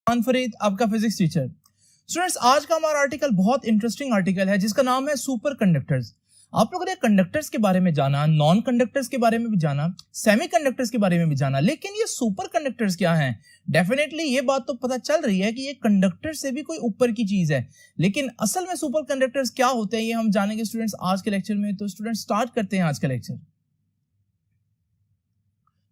फरीद, आपका physics teacher. Students, आज का हमारा आर्टिकल बहुत इंटरेस्टिंग आर्टिकल है जिसका नाम है सुपर कंडक्टर्स। आप लोगों ने कंडक्टर्स के बारे में जाना, नॉन कंडक्टर्स के बारे में भी जाना, सेमी कंडक्टर्स के बारे में भी जाना, लेकिन ये सुपर कंडक्टर्स क्या हैं? डेफिनेटली ये बात तो पता चल रही है कि ये कंडक्टर से भी कोई ऊपर की चीज है, लेकिन असल में सुपर कंडक्टर्स क्या होते हैं ये हम जानेंगे स्टूडेंट्स आज के लेक्चर में। तो स्टूडेंट्स स्टार्ट करते हैं आज का लेक्चर।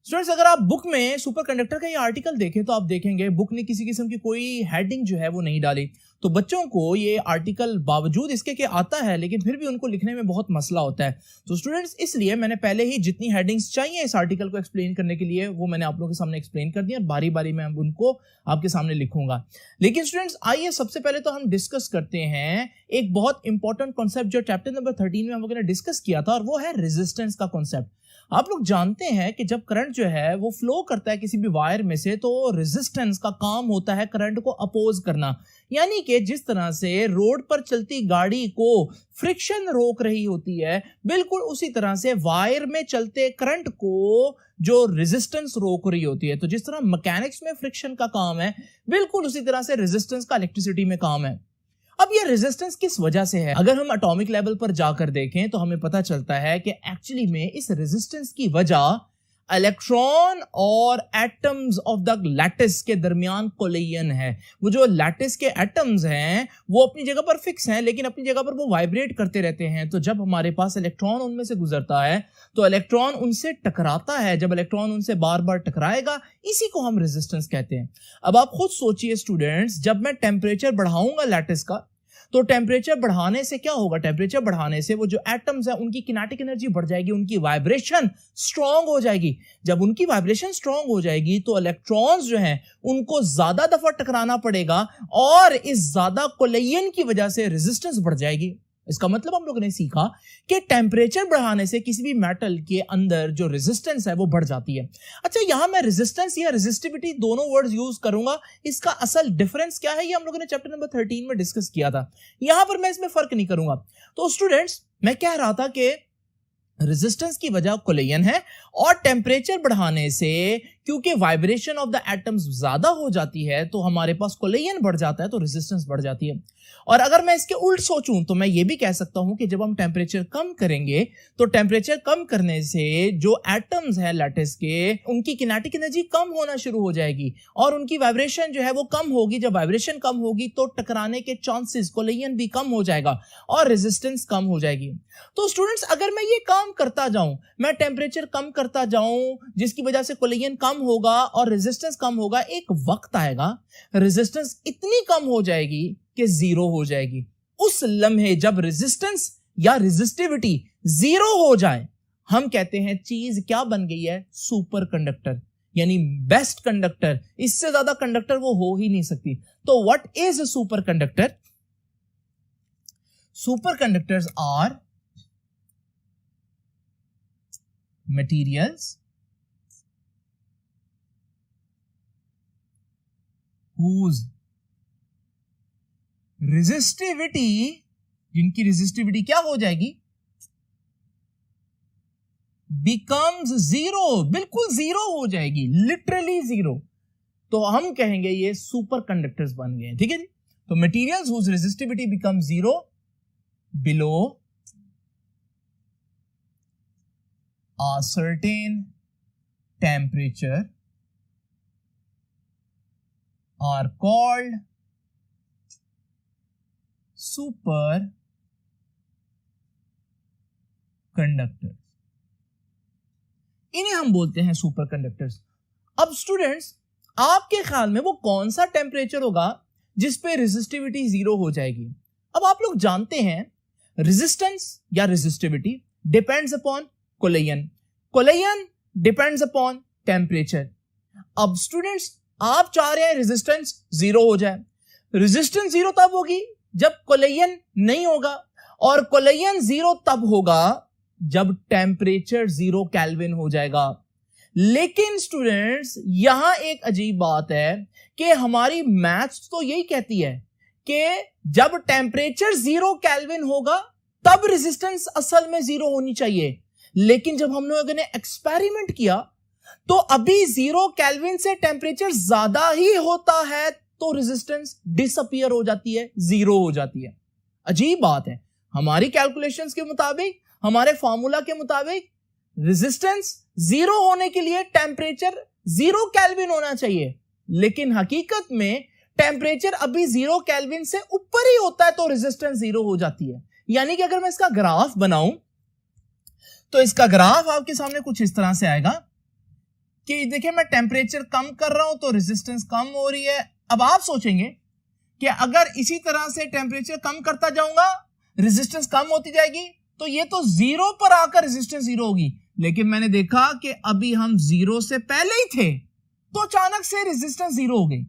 स्टूडेंट्स, अगर आप बुक में सुपर कंडक्टर का ये आर्टिकल देखें तो आप देखेंगे बुक ने किसी किस्म की कोई हेडिंग जो है वो नहीं डाली। तो बच्चों को ये आर्टिकल बावजूद इसके कि आता है लेकिन फिर भी उनको लिखने में बहुत मसला होता है। तो स्टूडेंट्स, इसलिए मैंने पहले ही जितनी हेडिंग्स चाहिए इस आर्टिकल को एक्सप्लेन करने के लिए वो मैंने आप लोगों के सामने एक्सप्लेन कर दिया। बारी बारी में उनको आपके सामने लिखूंगा। लेकिन स्टूडेंट्स, आइए सबसे पहले तो हम डिस्कस करते हैं एक बहुत इंपॉर्टेंट कॉन्सेप्ट जो चैप्टर नंबर 13 में हम लोगों ने डिस्कस किया था, और वो है रेजिस्टेंस का कॉन्सेप्ट। आप लोग जानते हैं कि जब करंट जो है वो फ्लो करता है किसी भी वायर में से, तो रेजिस्टेंस का काम होता है करंट को अपोज करना। यानी कि जिस तरह से रोड पर चलती गाड़ी को फ्रिक्शन रोक रही होती है, बिल्कुल उसी तरह से वायर में चलते करंट को जो रेजिस्टेंस रोक रही होती है। तो जिस तरह मैकेनिक्स में फ्रिक्शन का काम है, बिल्कुल उसी तरह से रेजिस्टेंस का इलेक्ट्रिसिटी में काम है। अब ये रेजिस्टेंस किस वजह से है? अगर हम एटॉमिक लेवल पर जाकर देखें तो हमें पता चलता है कि एक्चुअली में इस रेजिस्टेंस की वजह इलेक्ट्रॉन और एटम्स ऑफ द लैटिस के दरमियान कोलिजन है। वो जो लैटिस के एटम्स हैं वो अपनी जगह पर फिक्स हैं, लेकिन अपनी जगह पर वो वाइब्रेट करते रहते हैं। तो जब हमारे पास इलेक्ट्रॉन उनमें से गुजरता है तो इलेक्ट्रॉन उनसे टकराता है। जब इलेक्ट्रॉन उनसे बार बार टकराएगा, इसी को हम रेजिस्टेंस कहते हैं। अब आप खुद सोचिए स्टूडेंट्स, जब मैं टेम्परेचर बढ़ाऊंगा लैटिस का, तो टेम्परेचर बढ़ाने से क्या होगा? टेम्परेचर बढ़ाने से वो जो एटम्स है उनकी किनेटिक एनर्जी बढ़ जाएगी, उनकी वाइब्रेशन स्ट्रांग हो जाएगी। जब उनकी वाइब्रेशन स्ट्रांग हो जाएगी तो इलेक्ट्रॉन्स जो हैं उनको ज्यादा दफा टकराना पड़ेगा, और इस ज्यादा कोलिजन की वजह से रेजिस्टेंस बढ़ जाएगी। इसका मतलब हम लोगों ने सीखा कि टेम्परेचर बढ़ाने से किसी भी मेटल के अंदर जो रेजिस्टेंस है वो बढ़ जाती है। अच्छा, यहां मैं रेजिस्टेंस या रेजिस्टिविटी दोनों वर्ड्स यूज करूंगा। इसका असल डिफरेंस क्या है ये हम लोगों ने चैप्टर नंबर 13 में डिस्कस किया था। यहां पर मैं इसमें फर्क नहीं करूंगा। तो स्टूडेंट्स, मैं कह रहा था कि रेजिस्टेंस की वजह कोलिजन है, और टेम्परेचर बढ़ाने से क्योंकि वाइब्रेशन ऑफ द एटम्स ज्यादा हो जाती है तो हमारे पास कोलिजन बढ़ जाता है, तो रेजिस्टेंस बढ़ जाती है। और अगर मैं इसके उल्ट सोचूं तो मैं ये भी कह सकता हूं कि जब हम टेम्परेचर कम करेंगे तो टेम्परेचर कम करने से जो एटम्स हैं लैटिस के, उनकी किनेटिक एनर्जी कम होना शुरू हो जाएगी और उनकी वाइब्रेशन जो है वो कम होगी। जब वाइब्रेशन कम होगी तो टकराने के चांसेस, कोलिजन भी कम हो जाएगा और रेजिस्टेंस कम हो जाएगी। तो स्टूडेंट्स, अगर मैं ये काम करता जाऊं, मैं टेम्परेचर कम करता जाऊं जिसकी वजह से कोलिजन कम होगा और रेजिस्टेंस कम होगा, एक वक्त आएगा रेजिस्टेंस इतनी कम हो जाएगी कि जीरो हो जाएगी। उस लम्हे जब रेजिस्टेंस या रेजिस्टिविटी जीरो हो जाए, हम कहते हैं चीज क्या बन गई है? सुपर कंडक्टर, यानी बेस्ट कंडक्टर। इससे ज्यादा कंडक्टर वो हो ही नहीं सकती। तो what is a superconductor? Superconductors are materials whose resistivity, जिनकी रेजिस्टिविटी क्या हो जाएगी? becomes zero, बिल्कुल जीरो हो जाएगी, लिटरली जीरो। तो हम कहेंगे ये सुपर कंडक्टर्स बन गए। ठीक है जी। तो materials whose resistivity becomes zero below a certain temperature are called super conductors। इन्हें हम बोलते हैं सुपर कंडक्टर्स। अब स्टूडेंट्स, आपके ख्याल में वो कौन सा टेम्परेचर होगा जिस पे रेजिस्टिविटी जीरो हो जाएगी? अब आप लोग जानते हैं रेजिस्टेंस या resistivity depends upon collision, collision depends upon temperature. अब स्टूडेंट्स, आप चाह रहे हैं रेजिस्टेंस जीरो हो जाए। रेजिस्टेंस जीरो तब होगी जब कोलिजन नहीं होगा, और कोलिजन जीरो तब होगा जब टेम्परेचर 0 केल्विन हो जाएगा। लेकिन स्टूडेंट्स, यहां एक अजीब बात है कि हमारी मैथ्स तो यही कहती है कि जब टेम्परेचर 0 केल्विन होगा तब रेजिस्टेंस असल में 0 होनी चाहिए। लेकिन जब हम लोगों ने एक्सपेरिमेंट किया तो अभी 0 केल्विन से टेम्परेचर ज्यादा ही होता है, तो रेजिस्टेंस डिसअपीयर हो जाती है, जीरो हो जाती है। अजीब बात है, हमारी कैलकुलेशंस के मुताबिक, हमारे फॉर्मूला के मुताबिक रेजिस्टेंस जीरो होने के लिए टेम्परेचर 0 केल्विन होना चाहिए, लेकिन हकीकत में टेम्परेचर अभी 0 केल्विन से ऊपर ही होता है तो रेजिस्टेंस जीरो हो जाती है। यानी कि अगर मैं इसका ग्राफ बनाऊं तो इसका ग्राफ आपके सामने कुछ इस तरह से आएगा कि देखिए मैं टेम्परेचर कम कर रहा हूं तो रेजिस्टेंस कम हो रही है। अब आप सोचेंगे कि अगर इसी तरह से टेम्परेचर कम करता जाऊंगा रेजिस्टेंस कम होती जाएगी, तो ये तो 0 पर आकर रेजिस्टेंस 0 होगी। लेकिन मैंने देखा कि अभी हम 0 से पहले ही थे तो अचानक से रेजिस्टेंस 0 हो गई।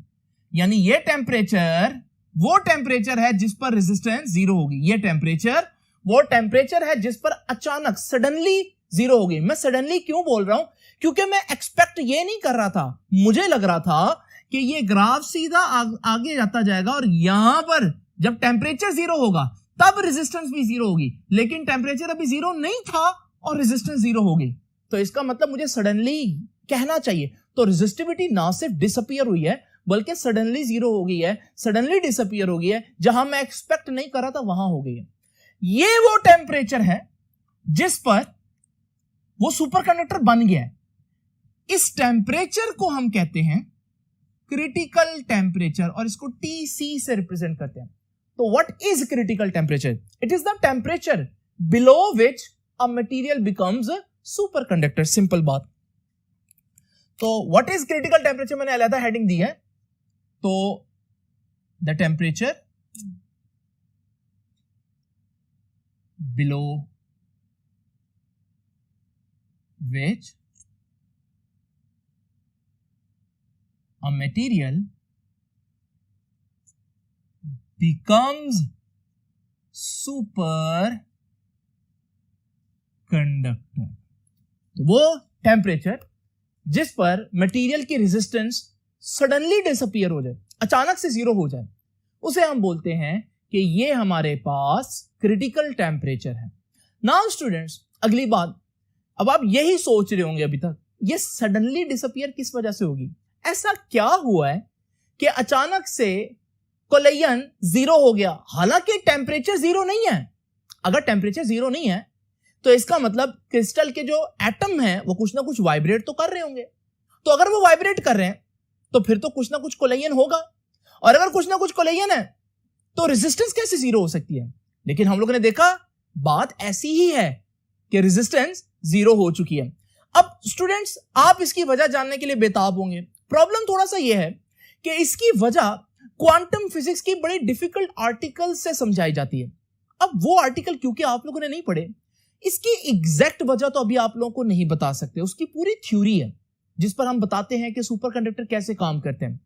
यानी ये टेम्परेचर वो टेम्परेचर है जिस पर रेजिस्टेंस 0 होगी। ये टेम्परेचर वो टेम्परेचर है जिस पर अचानक सडनली 0 हो गई। मैं सडनली क्यों बोल रहा हूं? क्योंकि मैं एक्सपेक्ट ये नहीं कर रहा था, मुझे लग रहा था कि ये ग्राफ सीधा आगे जाता जाएगा और यहां पर जब टेम्परेचर 0 होगा तब रेजिस्टेंस भी 0 होगी, लेकिन टेम्परेचर अभी 0 नहीं था और रेजिस्टेंस 0 हो गई। तो इसका मतलब मुझे सडनली कहना चाहिए, तो रेजिस्टिविटी ना सिर्फ डिसअपीयर हुई है बल्कि सडनली 0 हो गई है, सडनली डिसअपीयर हो गई है, जहां मैं एक्सपेक्ट नहीं कर रहा था वहां हो गई है। ये वो टेम्परेचर है जिस पर वो सुपरकंडक्टर बन गया है। इस टेम्परेचर को हम कहते हैं क्रिटिकल टेम्परेचर और इसको TC से रिप्रेजेंट करते हैं। तो what is critical temperature? It is the temperature below which a material becomes superconductor. Simple बात। तो व्हाट इज क्रिटिकल टेम्परेचर मैंने अलग हेडिंग दी है। तो the temperature below which a material becomes superconductor। तो वो टेम्परेचर जिस पर मटेरियल की रेजिस्टेंस सडनली डिसअपीयर हो जाए, अचानक से 0 हो जाए, उसे हम बोलते हैं कि ये हमारे पास क्रिटिकल टेम्परेचर है। नाउ स्टूडेंट्स, अगली बात, अब आप यही सोच रहे होंगे अभी तक, ये सडनली डिसअपीयर किस वजह से होगी? ऐसा क्या हुआ है कि अचानक से कोलिजन 0 हो गया, हालांकि टेम्परेचर 0 नहीं है। अगर टेम्परेचर 0 नहीं है तो इसका मतलब क्रिस्टल के जो एटम हैं वो कुछ ना कुछ वाइब्रेट तो कर रहे होंगे। तो अगर वो वाइब्रेट कर रहे हैं तो फिर तो कुछ ना कुछ कोलिजन होगा, और अगर कुछ ना कुछ कोलिजन है तो रेजिस्टेंस कैसे 0 हो सकती है? लेकिन हम लोगों ने देखा बात ऐसी ही है कि रेजिस्टेंस 0 हो चुकी है। अब स्टूडेंट्स, आप इसकी वजह जानने के लिए बेताब होंगे। प्रॉब्लम थोड़ा सा यह है कि इसकी वजह क्वांटम फिजिक्स की बड़ी डिफिकल्ट आर्टिकल से समझाई जाती है। अब वो आर्टिकल क्योंकि आप लोगों ने नहीं पढ़े, इसकी एग्जैक्ट वजह तो अभी आप लोगों को नहीं बता सकते। उसकी पूरी थ्योरी है जिस पर हम बताते हैं कि सुपरकंडक्टर कैसे काम करते हैं।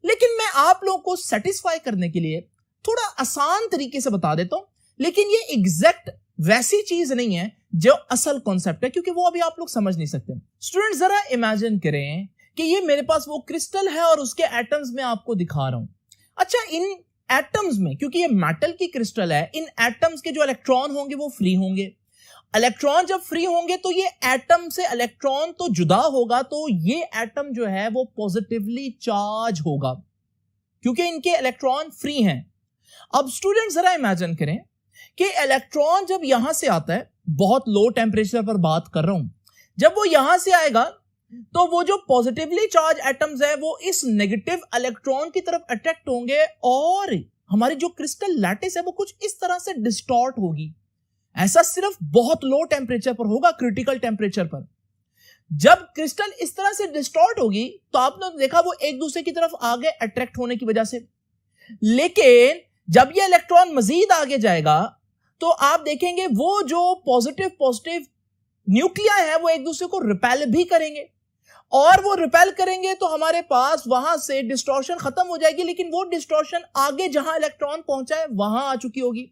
लेकिन मैं आप लोगों को सेटिस्फाई करने के लिए थोड़ा आसान तरीके से बता देता हूं, लेकिन ये एग्जैक्ट वैसी चीज नहीं है जो असल कॉन्सेप्ट है, क्योंकि वो अभी आप लोग समझ नहीं सकते। स्टूडेंट, जरा इमेजिन करें कि ये मेरे पास वो क्रिस्टल है और उसके एटम्स में आपको दिखा रहा हूं। अच्छा, इन एटम्स में, क्योंकि ये मेटल की क्रिस्टल है, इन एटम्स के जो इलेक्ट्रॉन होंगे वो फ्री होंगे। इलेक्ट्रॉन जब फ्री होंगे तो ये एटम से इलेक्ट्रॉन तो जुदा होगा, तो ये एटम जो है वो पॉजिटिवली चार्ज होगा क्योंकि इनके इलेक्ट्रॉन फ्री हैं। अब स्टूडेंट जरा इमेजिन करें कि इलेक्ट्रॉन जब यहां से आता है, बहुत लो टेम्परेचर पर बात कर रहा हूं, जब वो यहां से आएगा तो वो जो पॉजिटिवली चार्ज एटम्स है वो इस नेगेटिव इलेक्ट्रॉन की तरफ अट्रैक्ट होंगे और हमारी जो क्रिस्टल लैटिस है वो कुछ इस तरह से डिस्टॉर्ट होगी। ऐसा सिर्फ बहुत लो टेम्परेचर पर होगा, क्रिटिकल टेम्परेचर पर। जब क्रिस्टल इस तरह से डिस्टॉर्ट होगी तो आपने देखा वो एक दूसरे की तरफ आगे अट्रैक्ट होने की वजह से। लेकिन जब ये इलेक्ट्रॉन मजीद आगे जाएगा तो आप देखेंगे वो जो पॉजिटिव न्यूक्लियाई है वो एक दूसरे को रिपेल भी करेंगे, और वो रिपेल करेंगे तो हमारे पास वहां से डिस्टॉर्शन खत्म हो जाएगी, लेकिन वो डिस्टॉर्शन आगे जहां इलेक्ट्रॉन पहुंचा है वहां आ चुकी होगी।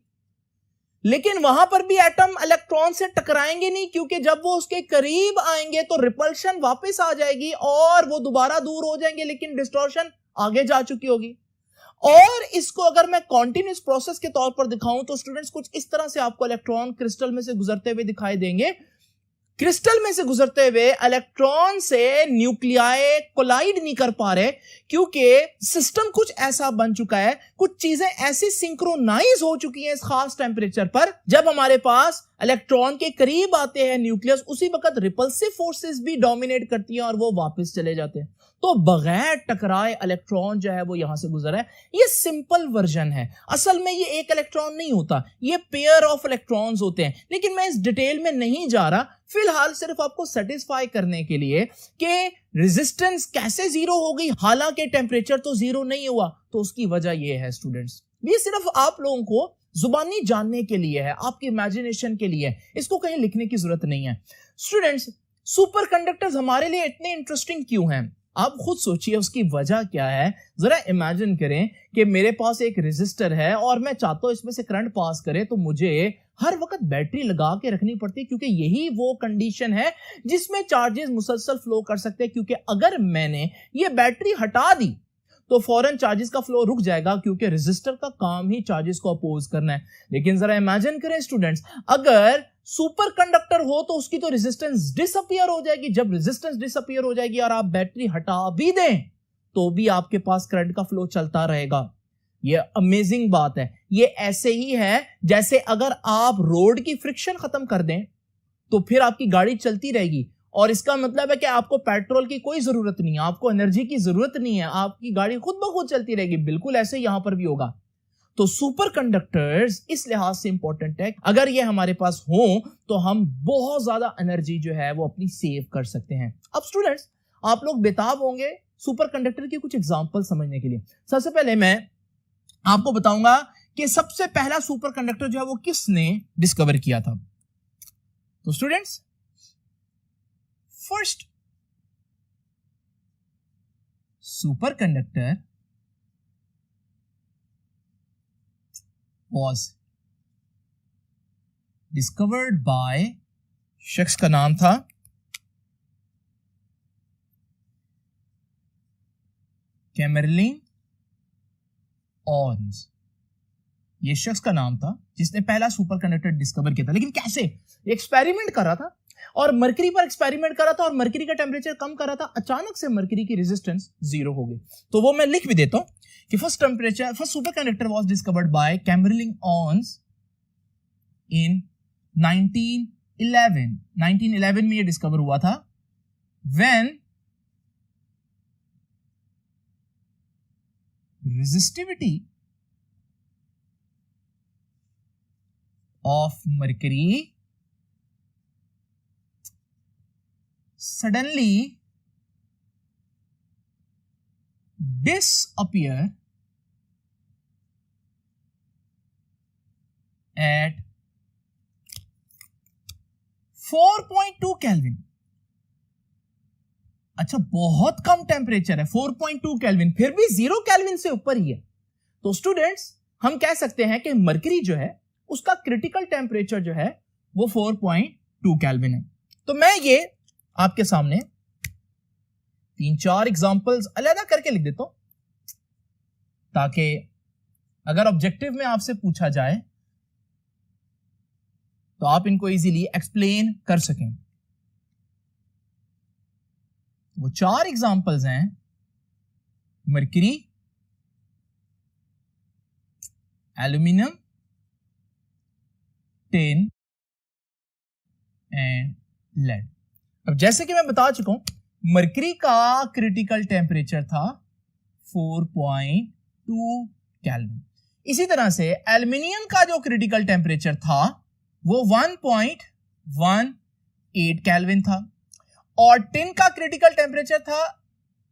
लेकिन वहां पर भी एटम इलेक्ट्रॉन से टकराएंगे नहीं, क्योंकि जब वो उसके करीब आएंगे तो रिपल्शन वापस आ जाएगी और वो दोबारा दूर हो जाएंगे, लेकिन डिस्टॉर्शन आगे जा चुकी होगी। और इसको अगर मैं कॉन्टिन्यूस प्रोसेस के तौर पर दिखाऊं तो स्टूडेंट्स कुछ इस तरह से आपको इलेक्ट्रॉन क्रिस्टल में से गुजरते हुए दिखाई देंगे। क्रिस्टल में से गुजरते हुए इलेक्ट्रॉन से न्यूक्लियाई कोलाइड नहीं कर पा रहे, क्योंकि सिस्टम कुछ ऐसा बन चुका है, कुछ चीजें ऐसी सिंक्रोनाइज हो चुकी हैं इस खास टेंपरेचर पर, जब हमारे पास इलेक्ट्रॉन के करीब आते हैं न्यूक्लियस, उसी वक्त रिपल्सिव फोर्सेस भी डोमिनेट करती हैं और वो वापस चले जाते हैं। तो बगैर टकराए इलेक्ट्रॉन जो है वो यहां से गुजरा है। ये सिंपल वर्जन है। असल में ये एक इलेक्ट्रॉन नहीं होता, ये पेयर ऑफ इलेक्ट्रॉन्स होते हैं, लेकिन मैं इस डिटेल में नहीं जा रहा। फिलहाल सिर्फ आपको सेटिस्फाई करने के लिए कि रेजिस्टेंस कैसे जीरो हो गई, हालांकि टेम्परेचर तो जीरो नहीं हुआ। तो उसकी वजह यह है स्टूडेंट्स, ये सिर्फ आप लोगों को जुबानी जानने के लिए है, आपकी इमेजिनेशन के लिए है, इसको कहीं लिखने की जरूरत नहीं है। स्टूडेंट्स, सुपर कंडक्टर्स हमारे लिए इतने इंटरेस्टिंग क्यों हैं? आप खुद सोचिए उसकी वजह क्या है। जरा इमेजिन करें कि मेरे पास एक रेजिस्टर है और मैं चाहता हूं इसमें से करंट पास करे, तो मुझे हर वक्त बैटरी लगा के रखनी पड़ती है, क्योंकि यही वो कंडीशन है जिसमें चार्जेस मुसलसल फ्लो कर सकते हैं। क्योंकि अगर मैंने ये बैटरी हटा दी तो फौरन चार्जेस का फ्लो रुक जाएगा, क्योंकि रेजिस्टर का काम ही चार्जेस को अपोज करना है। लेकिन जरा इमेजिन करें स्टूडेंट्स, अगर सुपर कंडक्टर हो तो उसकी तो रेजिस्टेंस डिसअपीयर हो जाएगी। जब रेजिस्टेंस डिसअपीयर हो जाएगी और आप बैटरी हटा भी दें तो भी आपके पास करंट का फ्लो चलता रहेगा। ये अमेजिंग बात है। ये ऐसे ही है जैसे अगर आप रोड की फ्रिक्शन खत्म कर दें तो फिर आपकी गाड़ी चलती रहेगी, और इसका मतलब है कि आपको पेट्रोल की कोई जरूरत नहीं है, आपको एनर्जी की जरूरत नहीं है, आपकी गाड़ी खुद ब खुद चलती रहेगी। बिल्कुल ऐसे यहां पर भी होगा। तो सुपर कंडक्टर्स इस लिहाज से इंपॉर्टेंट है, अगर ये हमारे पास हो तो हम बहुत ज्यादा एनर्जी जो है वो अपनी सेव कर सकते हैं। अब स्टूडेंट्स, आप लोग बेताब होंगे सुपर कंडक्टर की कुछ एग्जांपल समझने के लिए। सबसे पहले मैं आपको बताऊंगा कि सबसे पहला सुपर कंडक्टर जो है वो किसने डिस्कवर किया था। तो students, first superconductor was discovered by, शख्स का नाम था कैमरलिन ऑन्स। ये शख्स का नाम था जिसने पहला सुपर कंडक्टर डिस्कवर किया था। लेकिन कैसे? एक्सपेरिमेंट कर रहा था और मरकरी पर एक्सपेरिमेंट करा था और मरकरी का टेम्परेचर कम करा था। अचानक से मरकरी की रेजिस्टेंस जीरो हो गई। तो वो मैं लिख भी देता हूं कि first super conductor was discovered by Kamerlingh Onnes in 1911 में ये डिस्कवर हुआ था, when resistivity of mercury suddenly disappear at 4.2 kelvin. अच्छा, बहुत कम टेम्परेचर है 4.2 केल्विन, फिर भी 0 केल्विन से ऊपर ही है। तो स्टूडेंट्स, हम कह सकते हैं कि मरकरी जो है उसका क्रिटिकल टेम्परेचर जो है वो 4.2 केल्विन है। तो मैं ये आपके सामने 3-4 एग्जांपल्स अलग करके लिख देता हूं, ताकि अगर ऑब्जेक्टिव में आपसे पूछा जाए तो आप इनको इजीली एक्सप्लेन कर सकें। वो 4 एग्जांपल्स हैं mercury, aluminium, tin and lead. अब जैसे कि मैं बता चुका हूं, मरकरी का क्रिटिकल टेम्परेचर था 4.2 केल्विन। इसी तरह से एल्यूमिनियम का जो क्रिटिकल टेम्परेचर था वो 1.18 केल्विन था, और टिन का क्रिटिकल टेम्परेचर था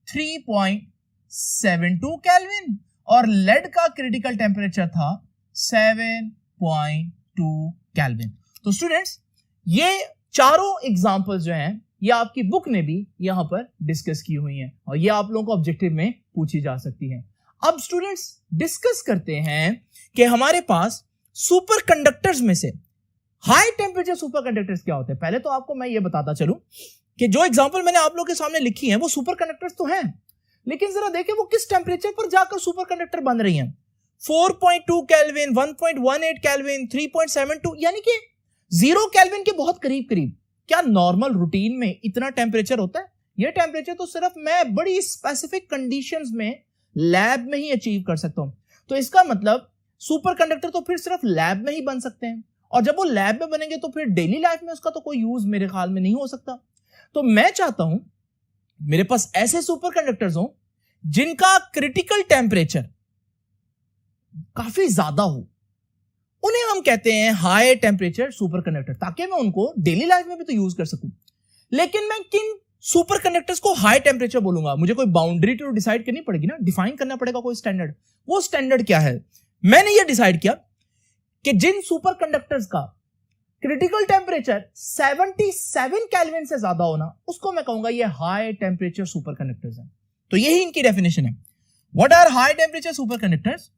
3.72 केल्विन, और लेड का क्रिटिकल टेम्परेचर था 7.2 केल्विन। तो स्टूडेंट्स, ये चारों एग्जांपल्स जो हैं ये आपकी बुक ने भी यहां पर डिस्कस की हुई हैं, और ये आप लोगों को ऑब्जेक्टिव में पूछी जा सकती हैं। अब स्टूडेंट्स, डिस्कस करते हैं कि हमारे पास सुपर कंडक्टर्स में से हाई टेम्परेचर सुपर कंडक्टर्स क्या होते हैं। पहले तो आपको मैं ये बताता चलूं कि जो एग्जांपल मैंने आप लोगों के सामने लिखी है वो सुपर कंडक्टर्स तो हैं, लेकिन जरा देखें वो किस टेम्परेचर पर जाकर सुपर कंडक्टर बन रही हैं। 4.2 केल्विन, 1.18 केल्विन, 3.72, यानी कि 0 केल्विन के बहुत करीब करीब। क्या नॉर्मल रूटीन में इतना टेम्परेचर होता है? ये टेम्परेचर तो सिर्फ मैं बड़ी स्पेसिफिक कंडीशंस में लैब में ही अचीव कर सकता हूं। तो इसका मतलब सुपर कंडक्टर तो फिर सिर्फ लैब में ही बन सकते हैं, और जब वो लैब में बनेंगे तो फिर डेली लाइफ में उसका तो कोई यूज मेरे ख्याल में नहीं हो सकता। तो मैं चाहता हूं मेरे पास ऐसे सुपर कंडक्टर्स हो जिनका क्रिटिकल टेम्परेचर काफी ज्यादा हो, उन्हें हम कहते हैं हाई टेम्परेचर सुपर कंडक्टर, ताकि मैं उनको डेली लाइफ में भी तो यूज कर सकूं। लेकिन मैं किन सुपर कंडक्टर्स को हाई टेम्परेचर बोलूंगा? मुझे कोई बाउंड्री तो डिसाइड करनी पड़ेगी ना, डिफाइन करना पड़ेगा कोई स्टैंडर्ड। वो स्टैंडर्ड क्या है? मैंने ये डिसाइड किया कि जिन सुपर कंडक्टर्स का क्रिटिकल टेम्परेचर 77 केल्विन से ज्यादा होना, उसको मैं कहूंगा ये हाई टेम्परेचर सुपर कंडक्टर्स हैं। तो यही इनकी डेफिनेशन है। What are high temperature superconductors?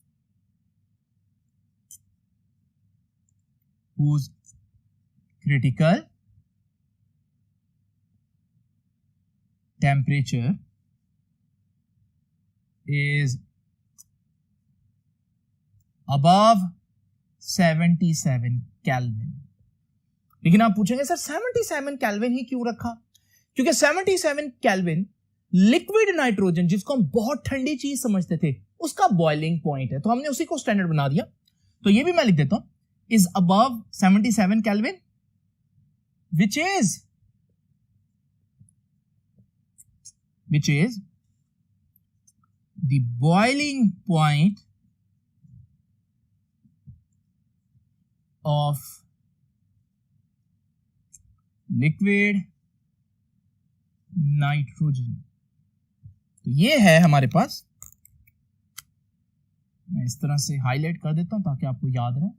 whose critical temperature is above 77 kelvin. लेकिन आप पूछेंगे सर 77 केल्विन ही क्यों रखा? क्योंकि 77 केल्विन लिक्विड नाइट्रोजन, जिसको हम बहुत ठंडी चीज समझते थे, उसका बॉइलिंग पॉइंट है, तो हमने उसी को स्टैंडर्ड बना दिया। तो ये भी मैं लिख देता हूं, is above 77 Kelvin, which is the boiling point of liquid nitrogen। तो ये है हमारे पास, मैं इस तरह से हाईलाइट कर देता हूं ताकि आपको याद रहे।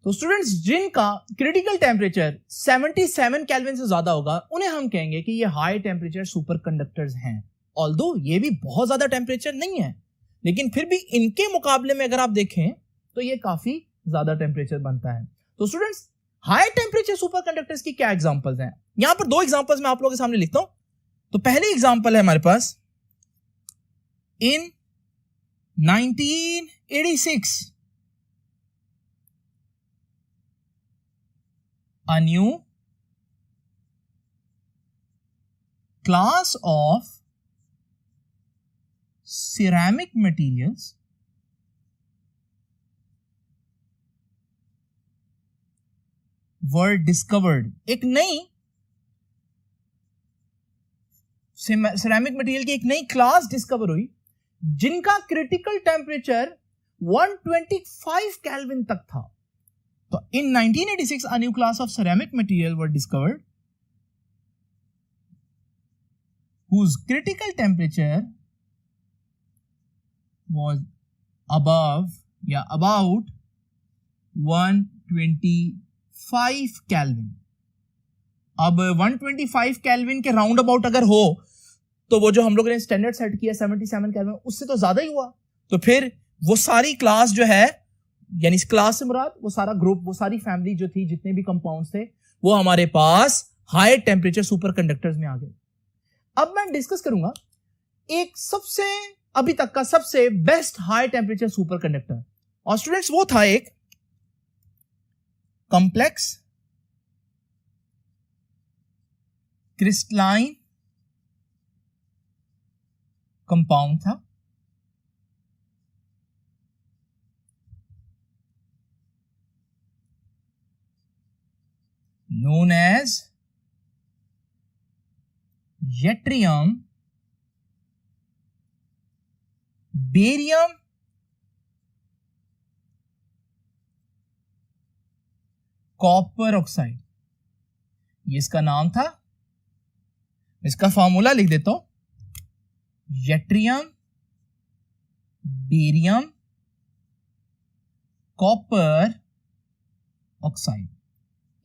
तो स्टूडेंट्स, जिनका क्रिटिकल टेम्परेचर 77 केल्विन से ज्यादा होगा, उन्हें हम कहेंगे कि ये हाई टेम्परेचर सुपर कंडक्टर्स हैं। ऑल्दो ये भी बहुत ज्यादा टेम्परेचर नहीं है, लेकिन फिर भी इनके मुकाबले में अगर आप देखें तो ये काफी ज्यादा टेम्परेचर बनता है। तो students, high temperature super conductors की क्या एग्जांपल्स हैं? यहां पर दो एग्जांपल्स मैं आप लोगों के सामने लिखता हूं। तो पहले एग्जांपल है हमारे पास इन 1986 a new class of ceramic materials were discovered। एक नई सिरेमिक मटेरियल की एक नई क्लास डिस्कवर हुई जिनका क्रिटिकल टेम्परेचर 125 केल्विन तक था। तो in 1986 a new class of ceramic material were discovered whose critical temperature was about 125 kelvin. अब 125 केल्विन के राउंड अबाउट अगर हो तो वो जो हम लोगों ने स्टैंडर्ड सेट किया 77 केल्विन, उससे तो ज्यादा ही हुआ। तो फिर वो सारी क्लास जो है, यानी इस क्लास से मुराद वो सारा ग्रुप, वो सारी फैमिली जो थी, जितने भी कंपाउंड्स थे, वो हमारे पास हाई टेम्परेचर सुपर कंडक्टर्स में आ गए। अब मैं डिस्कस करूंगा एक सबसे अभी तक का सबसे best high temperature super conductor, और स्टूडेंट्स वो था एक कॉम्प्लेक्स क्रिस्टलाइन कंपाउंड था, known as yttrium barium copper oxide, ये इसका नाम था। इसका फॉर्मूला लिख देता हूं, यट्रियम बेरियम कॉपर ऑक्साइड।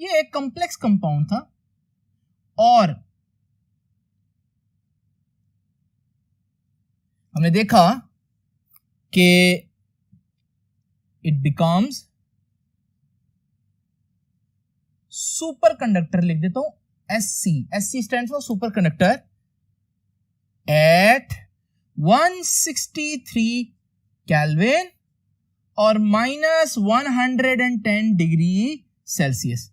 ये एक कॉम्प्लेक्स कंपाउंड था और हमने देखा कि इट बिकम्स सुपर कंडक्टर, लिख देता हूं SC। SC stand for super conductor at 163 kelvin और -110 डिग्री सेल्सियस।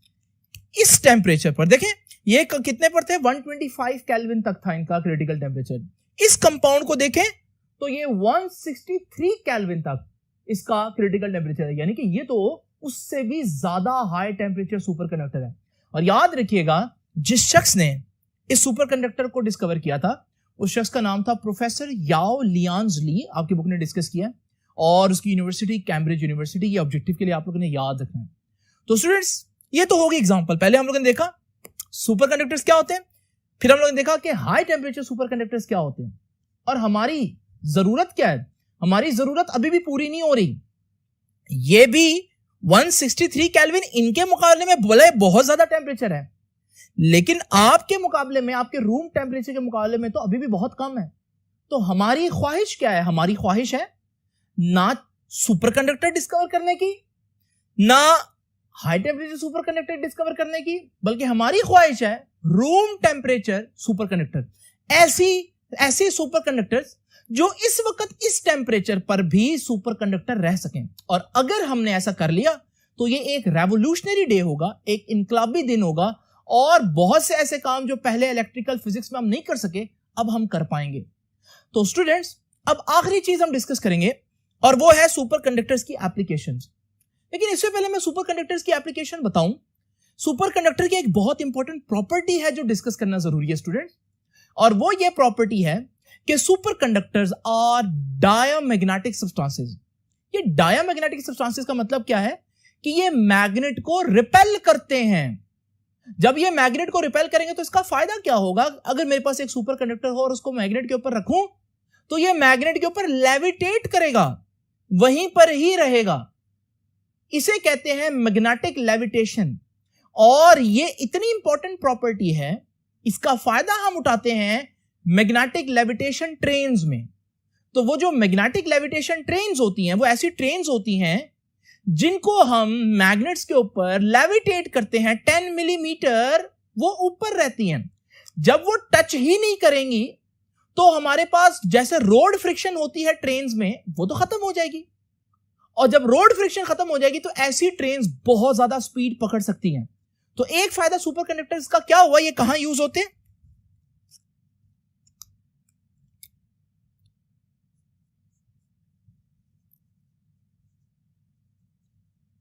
इस टेम्परेचर पर देखें, ये कितने पर थे, 125 केल्विन तक था इनका क्रिटिकल टेम्परेचर। इस कंपाउंड को देखें तो ये 163 केल्विन तक इसका क्रिटिकल टेम्परेचर है, यानी कि ये तो उससे भी ज्यादा हाई टेम्परेचर सुपर कंडक्टर है। और याद रखिएगा, जिस शख्स ने इस सुपर कंडक्टर को डिस्कवर किया था उस शख्स का नाम था प्रोफेसर याओ लियांज ली, आपकी बुक ने डिस्कस किया, और उसकी यूनिवर्सिटी कैम्ब्रिज यूनिवर्सिटी। ये ऑब्जेक्टिव के लिए आप लोगों ने याद रखना है। तो स्टूडेंट्स, ये तो होगी एग्जांपल। पहले हम लोगों ने देखा सुपर कंडक्टर्स क्या होते हैं, फिर हम लोगों ने देखा कि हाई टेम्परेचर सुपर कंडक्टर्स क्या होते हैं, और हमारी जरूरत क्या है। हमारी जरूरत अभी भी पूरी नहीं हो रही। ये भी 163 केल्विन इनके मुकाबले में भले बहुत ज्यादा टेम्परेचर है, लेकिन आपके मुकाबले में, आपके रूम टेम्परेचर के मुकाबले में तो अभी भी बहुत कम है। तो हमारी ख्वाहिश क्या है? हमारी ख्वाहिश है ना सुपर कंडक्टर डिस्कवर करने की, ना high temperature super conductor discover करने की, बल्कि हमारी ख्वाहिश है रूम टेम्परेचर सुपर कंडक्टर। ऐसी सुपर कंडक्टर्स जो इस वक्त इस टेम्परेचर पर भी सुपर कंडक्टर रह सकें। और अगर हमने ऐसा कर लिया तो ये एक रेवोल्यूशनरी डे होगा, एक इनकलाबी दिन होगा, और बहुत से ऐसे काम जो पहले इलेक्ट्रिकल फिजिक्स में हम नहीं कर सके अब हम कर पाएंगे। तो स्टूडेंट्स, अब आखिरी चीज हम डिस्कस करेंगे और वो है सुपर कंडक्टर्स की एप्लीकेशंस। लेकिन इससे पहले मैं सुपर कंडक्टर्स की एप्लीकेशन बताऊं, सुपर कंडक्टर की एक बहुत इंपॉर्टेंट प्रॉपर्टी है जो डिस्कस करना जरूरी है स्टूडेंट्स, और वो ये प्रॉपर्टी है कि superconductors are diamagnetic substances. ये डायमैग्नेटिक सब्सटेंसेस का मतलब क्या है कि ये मैग्नेट को रिपेल करते हैं। जब ये मैग्नेट को रिपेल करेंगे तो इसका फायदा क्या होगा? अगर मेरे पास एक सुपर कंडक्टर हो और उसको मैग्नेट के ऊपर रखूं तो ये मैग्नेट के ऊपर लेविटेट करेगा, वहीं पर ही रहेगा। इसे कहते हैं मैग्नेटिक लेविटेशन। और ये इतनी इंपॉर्टेंट प्रॉपर्टी है, इसका फायदा हम उठाते हैं मैग्नेटिक लेविटेशन ट्रेन्स में। तो वो जो मैग्नेटिक लेविटेशन ट्रेन्स होती हैं वो ऐसी ट्रेन्स होती हैं जिनको हम मैग्नेट्स के ऊपर लेविटेट करते हैं। 10 मिलीमीटर वो ऊपर रहती हैं। जब वो टच ही नहीं करेंगी तो हमारे पास जैसे रोड फ्रिक्शन होती है ट्रेन्स में, वो तो खत्म हो जाएगी। और जब रोड फ्रिक्शन खत्म हो जाएगी तो ऐसी ट्रेन्स बहुत ज्यादा स्पीड पकड़ सकती हैं। तो एक फायदा सुपर कंडक्टर्स का क्या हुआ, ये कहां यूज होते हैं?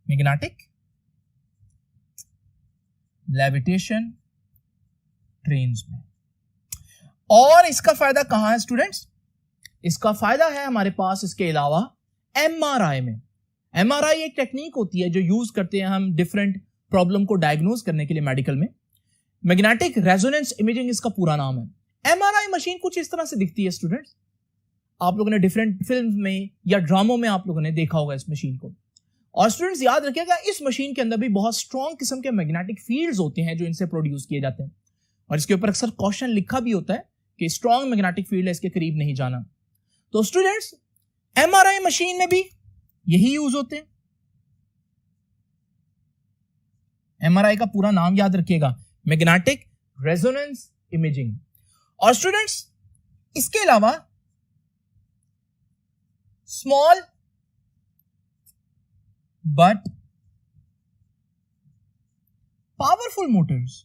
मैग्नेटिक लेविटेशन ट्रेन्स में। और इसका फायदा कहां है स्टूडेंट्स? इसका फायदा है हमारे पास इसके अलावा एमआरआई में। एमआरआई एक टेक्निक होती है जो यूज करते हैं हम डिफरेंट प्रॉब्लम को डायग्नोज करने के लिए मेडिकल में। मैग्नेटिक रेजोनेंस इमेजिंग इसका पूरा नाम है। एमआरआई मशीन कुछ इस तरह से दिखती है स्टूडेंट्स। आप लोगों ने डिफरेंट फिल्म में या ड्रामों में आप लोगों ने देखा होगा इस मशीन को। और स्टूडेंट्स याद रखिएगा, इस मशीन के अंदर भी बहुत स्ट्रॉन्ग किस्म के मैग्नेटिक फील्ड्स होते हैं जो इनसे प्रोड्यूस किए जाते हैं। और इसके ऊपर अक्सर क्वेश्चन लिखा भी होता है कि स्ट्रॉन्ग मैग्नेटिक फील्ड है, इसके करीब नहीं जाना। तो स्टूडेंट्स, एमआरआई मशीन में भी यही यूज होते हैं। एमआरआई का पूरा नाम याद रखिएगा, मैग्नेटिक रेजोनेंस इमेजिंग। और स्टूडेंट्स, इसके अलावा स्मॉल बट पावरफुल मोटर्स।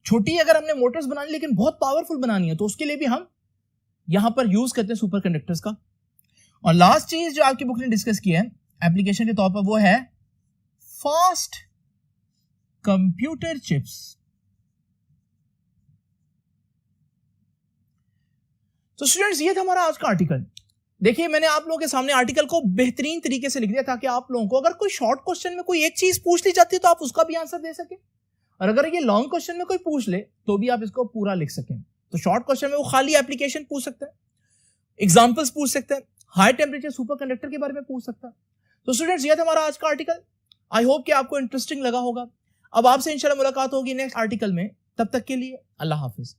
छोटी अगर हमने मोटर्स बनानी लेकिन बहुत पावरफुल बनानी है तो उसके लिए भी हम यहां पर यूज करते हैं सुपर कंडक्टर्स का। और लास्ट चीज जो आपकी बुक ने डिस्कस की है एप्लीकेशन के तौर पर, वो है फास्ट कंप्यूटर चिप्स। तो स्टूडेंट्स, ये था हमारा आज का आर्टिकल। देखिए, मैंने आप लोगों के सामने आर्टिकल को बेहतरीन तरीके से लिख दिया ताकि आप लोगों को अगर कोई शॉर्ट क्वेश्चन में कोई एक चीज पूछ ली जाती है तो आप उसका भी आंसर दे सके, और अगर ये लॉन्ग क्वेश्चन में कोई पूछ ले तो भी आप इसको पूरा लिख सकें। तो शॉर्ट क्वेश्चन में वो खाली एप्लीकेशन पूछ सकते हैं, एग्जांपल्स पूछ सकते हैं, हाई टेम्परेचर सुपर कंडक्टर के बारे में पूछ सकता है। तो स्टूडेंट्स, ये था हमारा आज का आर्टिकल। आई होप कि आपको इंटरेस्टिंग लगा होगा। अब आपसे इंशाल्लाह मुलाकात होगी नेक्स्ट आर्टिकल में। तब तक के लिए अल्लाह हाफिज।